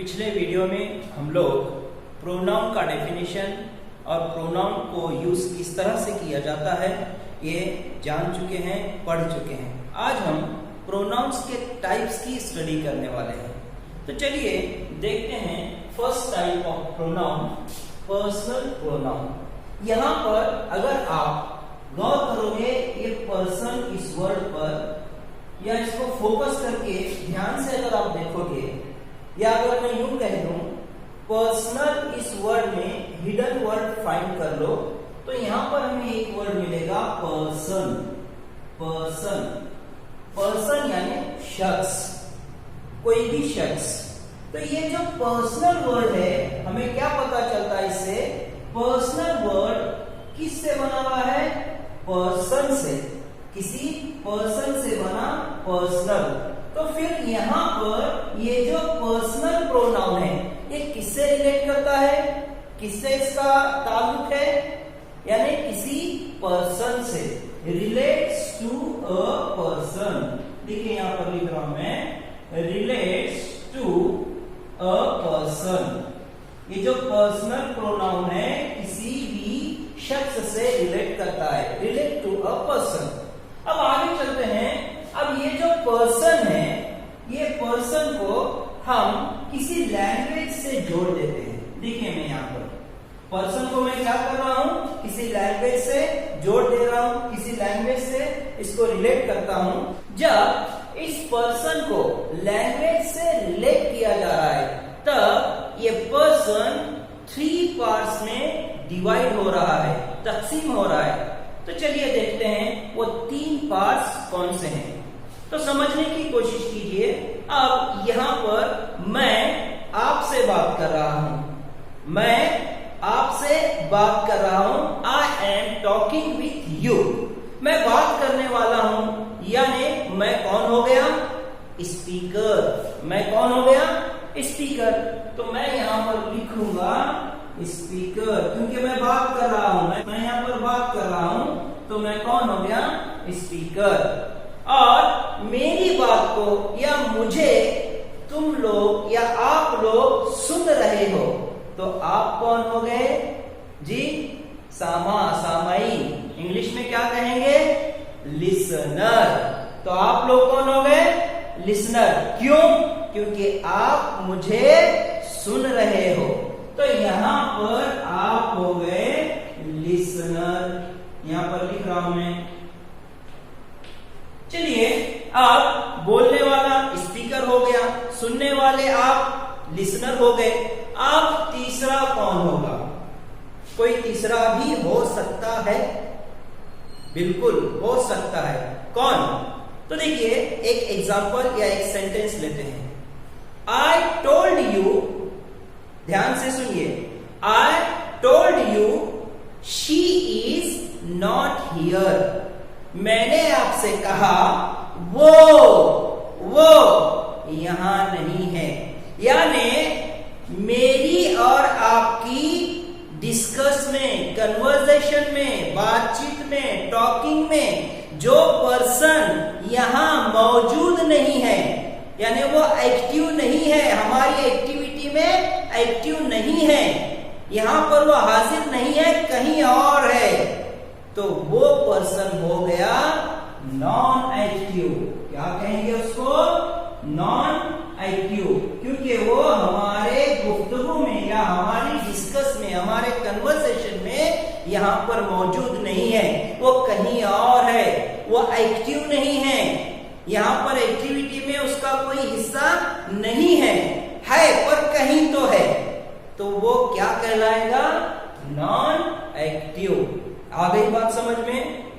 पिछले वीडियो में हम लोग प्रोनाउन का डेफिनेशन और प्रोनाउन को यूज किस तरह से किया जाता है ये जान चुके हैं, पढ़ चुके हैं। आज हम प्रोनाउंस के टाइप्स की स्टडी करने वाले हैं। तो चलिए देखते हैं first type of pronoun, personal pronoun. यहाँ पर अगर आप गौर करोगे ये पर्सन इस वर्ड पर या इसको फोकस करके ध्यान से अगर आप देखोगे या अगर मैं यूं कह दूं पर्सनल इस वर्ड में हिडन वर्ड फाइंड कर लो तो यहां पर हमें एक वर्ड मिलेगा पर्सन। पर्सन पर्सन यानी शख्स, कोई भी शख्स। तो ये जो पर्सनल वर्ड है हमें क्या पता चलता है इससे, पर्सनल वर्ड किससे बना हुआ है, पर्सन से, किसी पर्सन से बना पर्सनल। तो फिर यहां पर ये जो पर्सनल प्रोनाउन है ये किससे रिलेट करता है, किससे इसका ताल्लुक है, यानी किसी पर्सन से, रिलेट्स टू अ पर्सन। देखिए यहां पर लिख रहा हूं मैं, रिलेट्स टू अ पर्सन। ये जो पर्सनल प्रोनाउन है किसी भी शख्स से रिलेट करता है, रिलेट टू अ पर्सन। अब आगे चलते हैं। अब ये जो पर्सन है ये पर्सन को हम किसी लैंग्वेज से जोड़ देते हैं। देखिए मैं यहाँ पर पर्सन को मैं क्या कर रहा हूं, किसी लैंग्वेज से जोड़ दे रहा हूं, किसी लैंग्वेज से इसको रिलेट करता हूं। जब इस पर्सन को लैंग्वेज से रिलेट किया जा रहा है तब ये पर्सन 3 पार्ट्स में डिवाइड हो रहा है, तकसीम हो रहा है। तो चलिए देखते हैं वो 3 पार्ट्स कौन से हैं। तो समझने की कोशिश कीजिए। अब यहां पर मैं आपसे बात कर रहा हूं, मैं आपसे बात कर रहा हूं, I am talking with you. मैं बात करने वाला हूं, यानी मैं कौन हो गया, स्पीकर। मैं कौन हो गया, स्पीकर। तो मैं यहां पर लिखूंगा स्पीकर, क्योंकि मैं बात कर रहा हूं, मैं यहां पर बात कर रहा हूं, तो मैं कौन हो गया, स्पीकर। और मेरी बात को या मुझे तुम लोग या आप लोग सुन रहे हो, तो आप कौन हो गए जी, सामाई। इंग्लिश में क्या कहेंगे, लिसनर। तो आप लोग कौन हो गए, लिसनर। क्यों, क्योंकि आप मुझे सुन रहे हो। तो यहां पर आप हो गए लिसनर। यहां पर लिख रहा हूं मैं। चलिए आप बोलने वाला स्पीकर हो गया, सुनने वाले आप लिसनर हो गए। आप तीसरा कौन होगा, कोई तीसरा भी हो सकता है, बिल्कुल हो सकता है। कौन, तो देखिए एक एग्जांपल या एक सेंटेंस लेते हैं। आई टोल्ड यू, ध्यान से सुनिए, I told you she is not here. मैंने आपसे कहा वो यहां नहीं है। यानी मेरी और आपकी डिस्कस में, कन्वर्सेशन में, बातचीत में, टॉकिंग में जो पर्सन यहां मौजूद नहीं है, यानी वो एक्टिव नहीं है, हमारी एक्टिविटी में एक्टिव नहीं है, यहां पर वो हाजिर नहीं है, कहीं और है, तो वो पर्सन हो गया नॉन एक्टिव। क्या कहेंगे उसको, नॉन एक्टिव, क्योंकि वो हमारे गुफ्तगू में या हमारी डिस्कस में, हमारे कन्वर्सेशन में यहां पर मौजूद नहीं है, वो कहीं और है, वो एक्टिव नहीं है, यहां पर एक्टिविटी में उसका कोई हिस्सा नहीं है पर कहीं तो है, तो वो क्या कहलाएगा, नॉन एक्टिव। आ गई बात समझ में?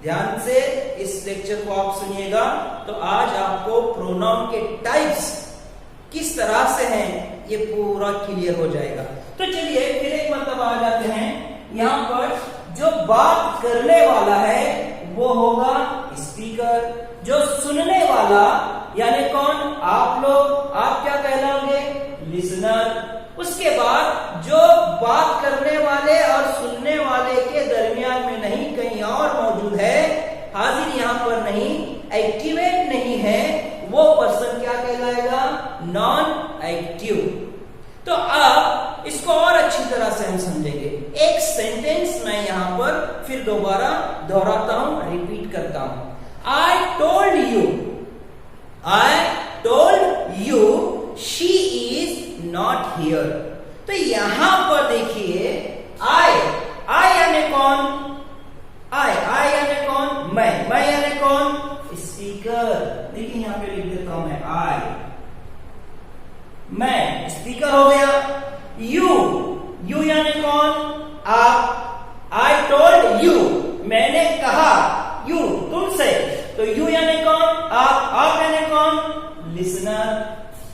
ध्यान से इस लेक्चर को आप सुनिएगा तो आज आपको प्रोनाउन के टाइप्स किस तरह से हैं ये पूरा क्लियर हो जाएगा। तो चलिए फिर एक मतलब आ जाते हैं। यहां पर जो बात करने वाला है वो होगा स्पीकर, जो सुनने वाला यानी कौन, आप लोग, आप क्या कहलाओगे, लिसनर। उसके बाद जो बात करने वाले और सुनने वाले के दरमियान में नहीं, कहीं और मौजूद है, हाजिर यहां पर नहीं, एक्टिवेट नहीं है, वो पर्सन क्या कहलाएगा, नॉन एक्टिव। अच्छी तरह से हम समझेंगे। एक सेंटेंस मैं यहां पर फिर दोबारा दोहराता हूं, रिपीट करता हूं। I told you she is not here। तो यहां पर देखिए I यानी कौन? I यानी कौन? मैं यानी कौन? स्पीकर। देखिए यहां पे लिख देता हूं मैं स्पीकर हो गया। यू यानी कौन? आप। I told you, मैंने कहा यू तुमसे, तो यू यानी कौन? आप यानी कौन? लिसनर।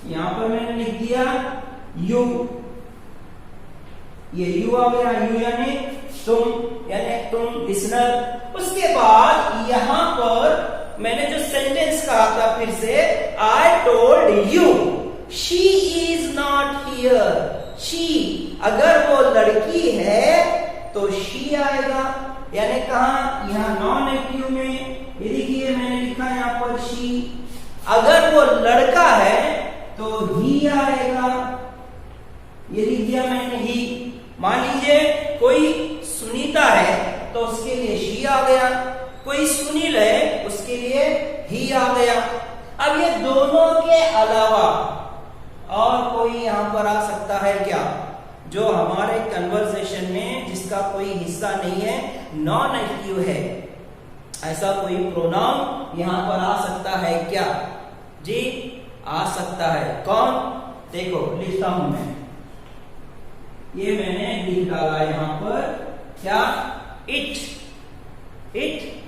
यहां पर मैंने लिख दिया यू, ये यू आ गया, यू यानी तुम लिसनर। उसके बाद यहां पर मैंने जो सेंटेंस कहा था फिर से, I told you she is not here. She, अगर वो लड़की है तो शी आएगा, यानी कहा? यहाँ नॉन एक्टिव में। ये देखिए मैंने लिखा यहाँ पर शी। अगर वो लड़का है तो ही आएगा, ये लिख दिया मैंने ही। मान लीजिए कोई सुनीता है तो उसके लिए शी आ गया, कोई सुनील है उसके लिए ही आ गया। अब ये दोनों के अलावा और कोई यहां पर आ सकता है क्या, जो हमारे कन्वर्सेशन में जिसका कोई हिस्सा नहीं है, नॉन एक्टिव है? ऐसा कोई प्रोनाउन यहां पर आ सकता है क्या? जी आ सकता है। कौन? देखो लिखता हूं मैं, ये मैंने लिख डाला यहां पर क्या? इट।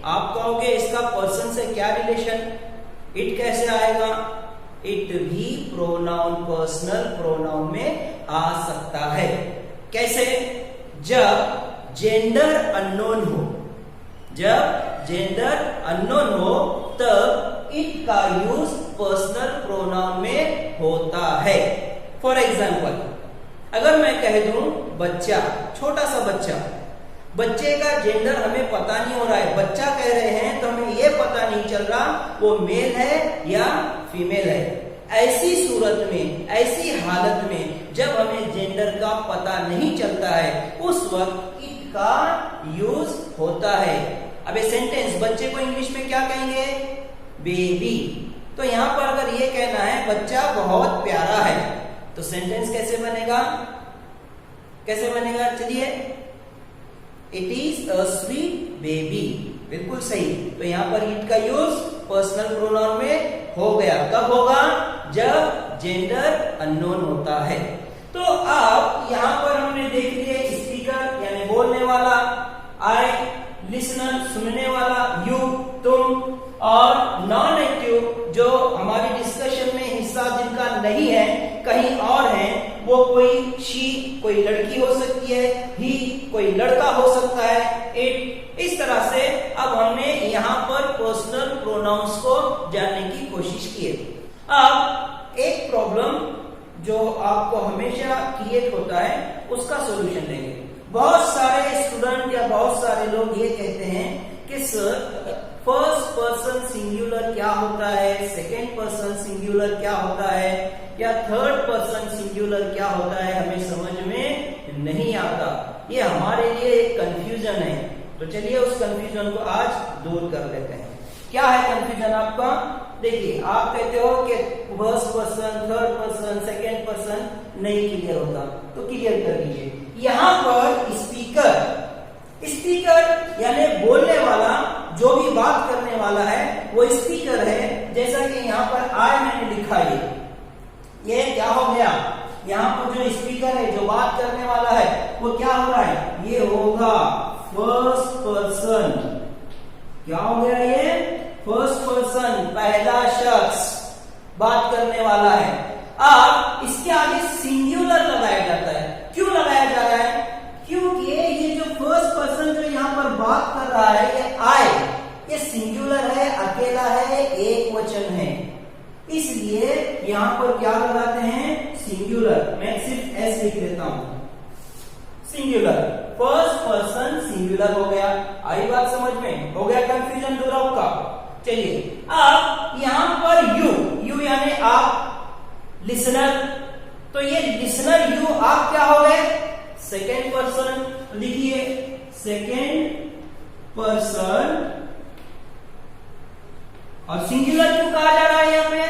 आप कहोगे इसका पर्सन से क्या रिलेशन? इट कैसे आएगा? इट भी प्रोनाउन, पर्सनल प्रोनाउन में आ सकता है। कैसे? जब जेंडर अननोन हो, तब इट का यूज पर्सनल प्रोनाउन में होता है। फॉर एग्जाम्पल, अगर मैं कह दूं बच्चा, छोटा सा बच्चे का जेंडर हमें पता नहीं हो रहा है, बच्चा कह रहे हैं तो हमें यह पता नहीं चल रहा वो मेल है या फीमेल है। ऐसी सूरत में, ऐसी हालत में जब हमें जेंडर का पता नहीं चलता है, उस वक्त इट का यूज होता है। अब ये सेंटेंस, बच्चे को इंग्लिश में क्या कहेंगे? बेबी। तो यहां पर अगर ये कहना है बच्चा बहुत प्यारा है, तो सेंटेंस कैसे बनेगा? चलिए, it is a sweet baby. बिल्कुल सही। तो यहां पर इट का यूज पर्सनल प्रोनाउन में हो गया। कब होगा? जब जेंडर अननोन होता है। तो अब यहां पर हमने देख लिया स्पीकर यानी बोलने वाला, आई लिसनर सुनने वाला, यू तुम, और नॉन एक्टिव जो हमारी डिस्कशन में हिस्सा जिनका नहीं है, कहीं और है, वो कोई शी, कोई लड़की हो सकती है, ही कोई लड़का हो सकता है, इट। इस तरह से अब हमने यहाँ पर पर्सनल प्रोनाउंस को जानने की कोशिश की है। अब एक प्रॉब्लम जो आपको हमेशा क्रिएट होता है उसका सॉल्यूशन देंगे। बहुत सारे स्टूडेंट या बहुत सारे लोग ये कहते हैं कि सर फर्स्ट पर्सन सिंगुलर क्या होता है, सेकेंड पर्सन सिंगुलर क्या होता है, या थर्ड पर्सन सिंगुलर क्या होता है, हमें समझ में नहीं आता। ये हमारे लिए एक कंफ्यूजन है। तो चलिए उस कंफ्यूजन को आज दूर कर लेते हैं। क्या है कंफ्यूजन आपका? देखिए, आप कहते हो कि first person, third person, second person नहीं क्लियर होता, तो क्लियर कर लीजिए। यहां पर स्पीकर यानी बोलने वाला, जो भी बात करने वाला है वो स्पीकर है। जैसा कि यहाँ पर आई मैंने लिखा है, ये क्या हो गया? यहाँ पर जो स्पीकर है, जो बात करने वाला है, वो क्या हो रहा है? ये होगा फर्स्ट पर्सन। क्या हो गया? ये फर्स्ट पर्सन, पहला शख्स बात करने वाला है। अब इसके आगे सिंगुलर लगाया जाता है। क्यों लगाया जा रहा है? क्योंकि ये जो फर्स्ट पर्सन जो यहाँ पर बात कर रहा है, ये आई, ये सिंगुलर है, अकेला है, एक वचन है, इसलिए यहां पर क्या लगाते हैं? सिंगुलर। मैं सिर्फ एस लिख देता हूं, सिंगुलर। फर्स्ट पर्सन सिंगुलर हो गया। आई बात समझ में? हो गया कंफ्यूजन दूर आपका? चलिए, अब यहां पर यू यानी आप, लिसनर, तो ये लिसनर यू, आप क्या हो गए? सेकेंड पर्सन, लिखिए सेकेंड पर्सन। और सिंगुलर क्यों कहा जा रहा है यहाँ पे?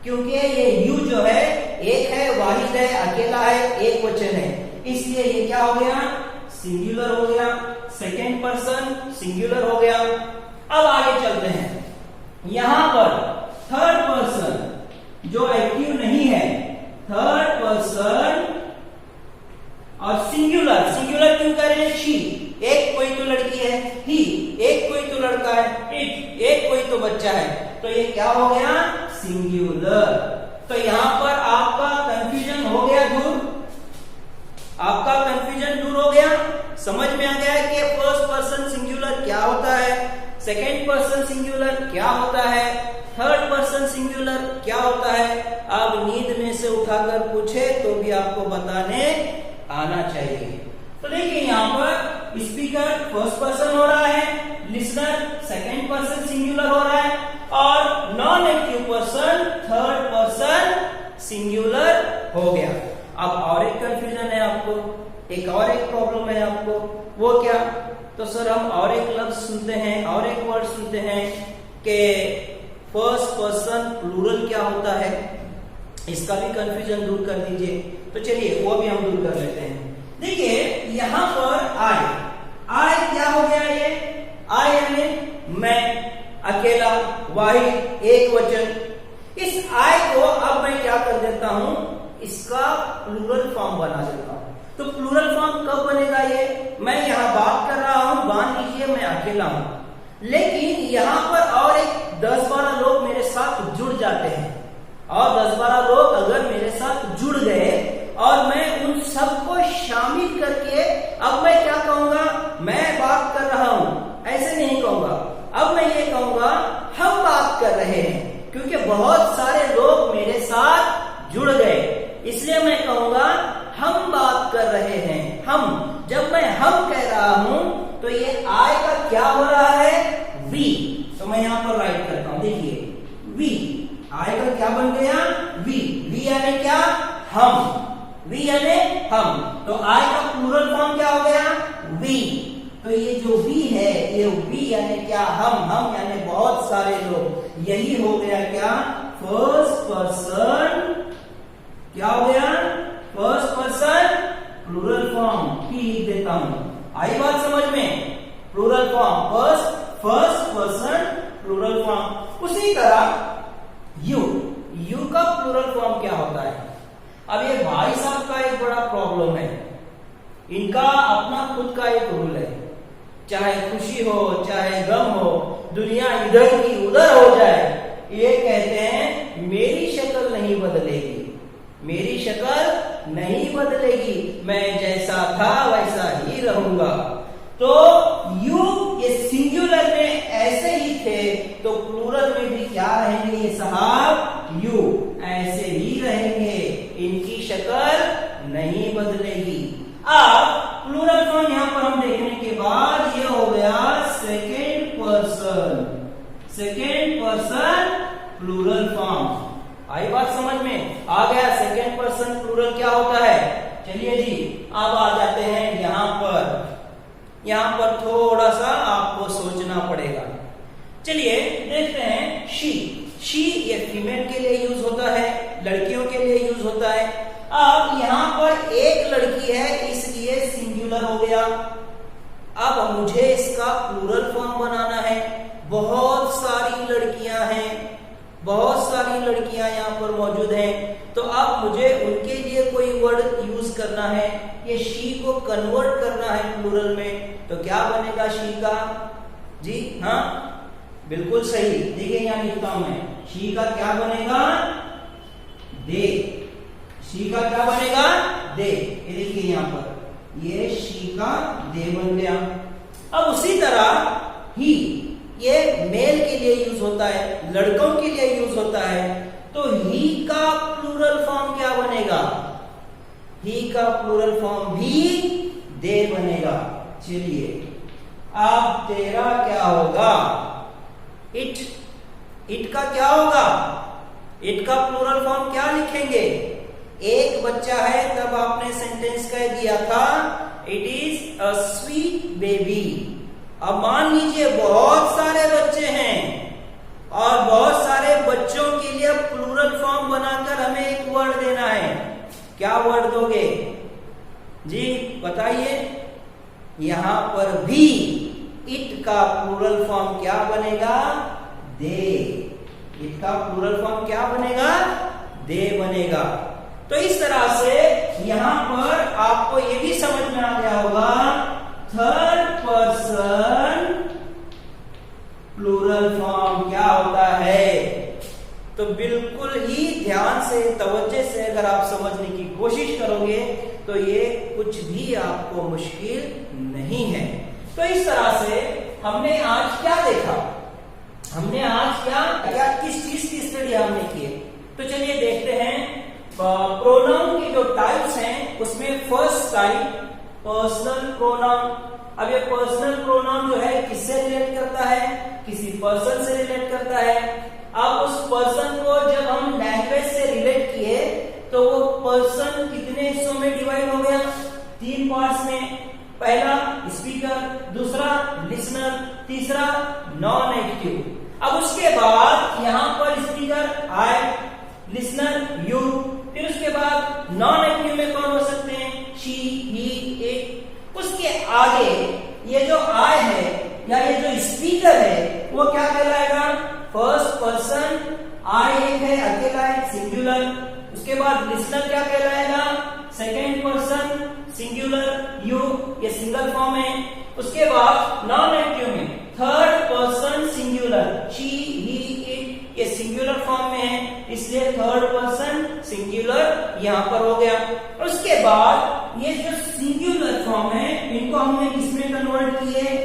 क्योंकि ये यू जो है एक है, वाहिद है, अकेला है, एक वचन है, इसलिए ये क्या हो गया? सिंगुलर हो गया। सेकेंड पर्सन सिंगुलर हो गया। अब आगे चलते हैं। यहां पर थर्ड पर्सन जो एक्टिव नहीं है, थर्ड पर्सन और सिंगुलर, सिंगुलर क्यों कह रहे हैं? शी, एक कोई तो लड़की है, ही एक कोई तो लड़का है, इट एक कोई तो बच्चा है, तो ये क्या हो गया? सिंगुलर। तो यहां पर आपका कंफ्यूजन हो गया दूर, आपका कंफ्यूजन दूर हो गया। समझ में आ गया है कि फर्स्ट पर्सन सिंगुलर क्या होता है, सेकेंड पर्सन सिंगुलर क्या होता है, थर्ड पर्सन सिंगुलर क्या होता है। अब नींद में से उठाकर पूछे तो भी आपको बताने आना चाहिए। तो देखिए यहाँ पर स्पीकर फर्स्ट पर्सन हो रहा है, लिसनर सेकेंड पर्सन सिंगुलर हो रहा है, और non active person third person singular हो गया। अब और एक कंफ्यूजन है आपको, एक और एक प्रॉब्लम है आपको, वो क्या? तो सर हम और एक लफ्ज सुनते हैं, और एक वर्ड सुनते हैं कि फर्स्ट पर्सन प्लूरल क्या होता है, इसका भी कंफ्यूजन दूर कर दीजिए। तो चलिए वो भी हम दूर कर लेते हैं। देखिए यहां पर आई क्या हो गया? ये आई यानी मैं, अकेला, वाहिद, एक वचन। इस आई को अब मैं क्या कर देता हूं? इसका प्लूरल फॉर्म बना देता हूं। तो प्लूरल फॉर्म कब बनेगा? ये मैं यहां बात कर रहा हूं, मान लीजिए मैं अकेला हूं, लेकिन यहां पर और एक 10-12 लोग मेरे साथ जुड़ जाते हैं, और 10-12 लोग अगर मेरे साथ जुड़ गए और मैं उन सबको शामिल करके अब मैं क्या कहूंगा? मैं बात कर रहा हूं, ऐसे नहीं कहूंगा। अब मैं ये कहूंगा हम बात कर रहे हैं, क्योंकि बहुत सारे लोग मेरे साथ जुड़ गए, इसलिए मैं कहूंगा हम बात कर रहे हैं। हम, जब मैं हम कह रहा हूं तो ये आई का क्या हो रहा है? वी। तो मैं यहां पर राइट करता हूं, देखिए वी, आई का क्या बन गया? वी। वी यानी क्या? हम। वी यानी हम। तो आई का प्लूरल फॉर्म क्या हो गया? वी। तो ये जो वी है, ये वी यानी क्या? हम यानी बहुत सारे लोग। यही हो गया क्या? फर्स्ट पर्सन क्या हो गया? First person plural form. ही लिख देता हूं। आई बात समझ में? Plural form first person plural form. उसी तरह यू का प्लूरल फॉर्म क्या होता है? अब ये भाई साहब का एक बड़ा प्रॉब्लम है, इनका अपना खुद का एक रूल है, चाहे खुशी हो चाहे गम हो, दुनिया इधर की उधर हो जाए, ये कहते हैं मेरी शक्ल नहीं बदलेगी, मेरी शक्ल नहीं बदलेगी, मैं जैसा था वैसा ही रहूंगा। तो यू ये सिंगुलर में ऐसे ही थे, तो प्लूरल में भी क्या रहेंगे ये साहब? यू ऐसे ही रहेंगे, इनकी शक्ल नहीं बदलेगी। अब प्लूरल फॉर्म यहां पर हम देखने के बाद ये हो गया सेकेंड पर्सन प्लूरल फॉर्म। आई बात समझ में? आ गया सेकेंड पर्सन प्लूरल क्या होता है। चलिए जी अब आ जाते हैं यहां पर थोड़ा सा आपको सोचना पड़ेगा। चलिए देखते हैं शी ये फीमेल के लिए यूज होता है, लड़कियों के लिए यूज होता है। अब यहां पर एक लड़की है इसलिए सिंगुलर हो गया। अब मुझे इसका प्लूरल फॉर्म बनाना है। बहुत सारी लड़कियां हैं, बहुत सारी लड़कियां यहाँ पर मौजूद हैं, तो अब मुझे उनके लिए कोई वर्ड यूज करना है। ये शी को कन्वर्ट करना है प्लूरल में, तो क्या बनेगा शी का? जी हाँ बिल्कुल सही। देखिए यहाँ लिखता हूं मैं, शी का क्या बनेगा? दे। शी का क्या बनेगा? दे। ये देखिए यहाँ पर ये शी का दे बन गया। अब उसी तरह ही ये मेल के लिए यूज होता है, लड़कों के लिए यूज होता है, तो ही का प्लूरल फॉर्म क्या बनेगा? ही का प्लूरल फॉर्म भी दे बनेगा। चलिए अब तेरा क्या होगा? इट का क्या होगा? इट का प्लूरल फॉर्म क्या लिखेंगे? एक बच्चा है तब आपने सेंटेंस कह दिया था it is a sweet baby. अब मान लीजिए बहुत सारे बच्चे हैं और बहुत सारे बच्चों के लिए प्लूरल फॉर्म बनाकर हमें एक वर्ड देना है। क्या वर्ड दोगे जी बताइए। यहां पर भी इट का प्लूरल फॉर्म क्या बनेगा, दे। इट का प्लूरल फॉर्म क्या बनेगा, दे बनेगा। तो इस तरह से यहां पर आपको ये भी समझ में आ गया होगा थर्ड पर्सन प्लूरल फॉर्म क्या होता है। तो बिल्कुल ही ध्यान से तवज्जो से अगर आप समझने की कोशिश करोगे तो ये कुछ भी आपको मुश्किल नहीं है। तो इस तरह से हमने आज क्या देखा, हमने आज क्या किस चीज की स्टडी हमने की है। तो चलिए देखते हैं प्रोनाउन के जो टाइप्स हैं उसमें फर्स्ट टाइप पर्सनल प्रोनाउन। अब ये पर्सनल प्रोनाउन जो है किससे रिलेट करता है, किसी पर्सन से रिलेट करता है। अब उस पर्सन को जब हम लैंग्वेज से रिलेट किए तो वो पर्सन कितने हिस्सों में डिवाइड हो गया, 3 पार्ट्स में। पहला स्पीकर, दूसरा लिसनर, तीसरा नॉन एक्टिव। अब उसके बाद यहां पर स्पीकर आई, लिसनर यू, फिर उसके बाद नॉन एक्टिव में कौन हो सकते हैं, शी, ही, इट। उसके आगे ये जो आई है या ये जो स्पीकर है वो क्या कहलाएगा, फर्स्ट पर्सन। आई एक है, अकेला है, सिंगुलर। उसके बाद लिसनर क्या कहलाएगा, सेकेंड पर्सन सिंगुलर, यू, ये सिंगल फॉर्म है। उसके बाद नॉन एक्टिव में third person singular, she, he, it, ये सिंगुलर फॉर्म में है इसलिए थर्ड पर्सन सिंगुलर यहां पर हो गया। उसके बाद ये जो सिंगुलर फॉर्म है इनको हमने किसमें कन्वर्ट किए,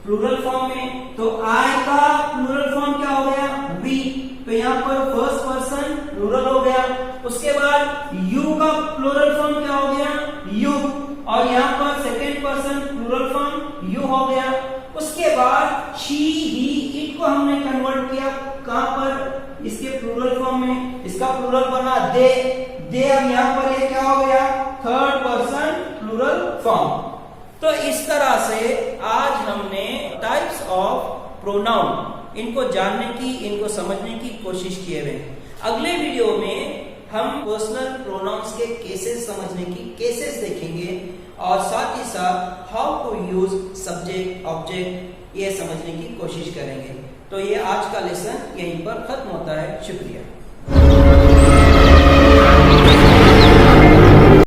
प्लूरल फॉर्म में। तो आई का प्लूरल फॉर्म क्या हो गया, वी। तो यहाँ पर फर्स्ट पर्सन प्लूरल हो गया। उसके बाद यू का प्लूरल फॉर्म क्या हो गया, यू। और यहाँ पर second person plural form you हो गया। उसके बाद शी, ही, इट को हमने कन्वर्ट किया कहां पर, इसके प्लूरल फॉर्म में। इसका प्लूरल बना दे, दे। अब यहाँ पर ये क्या हो गया, थर्ड पर्सन प्लूरल फॉर्म। तो इस तरह से आज हमने टाइप्स ऑफ प्रोनाउन इनको जानने की, इनको समझने की कोशिश किए हुए। अगले वीडियो में हम पर्सनल प्रोनाउंस के केसेस समझने की केसेस देखेंगे और साथ ही साथ how to use subject object ये समझने की कोशिश करेंगे। तो ये आज का लेसन यहीं पर खत्म होता है। शुक्रिया।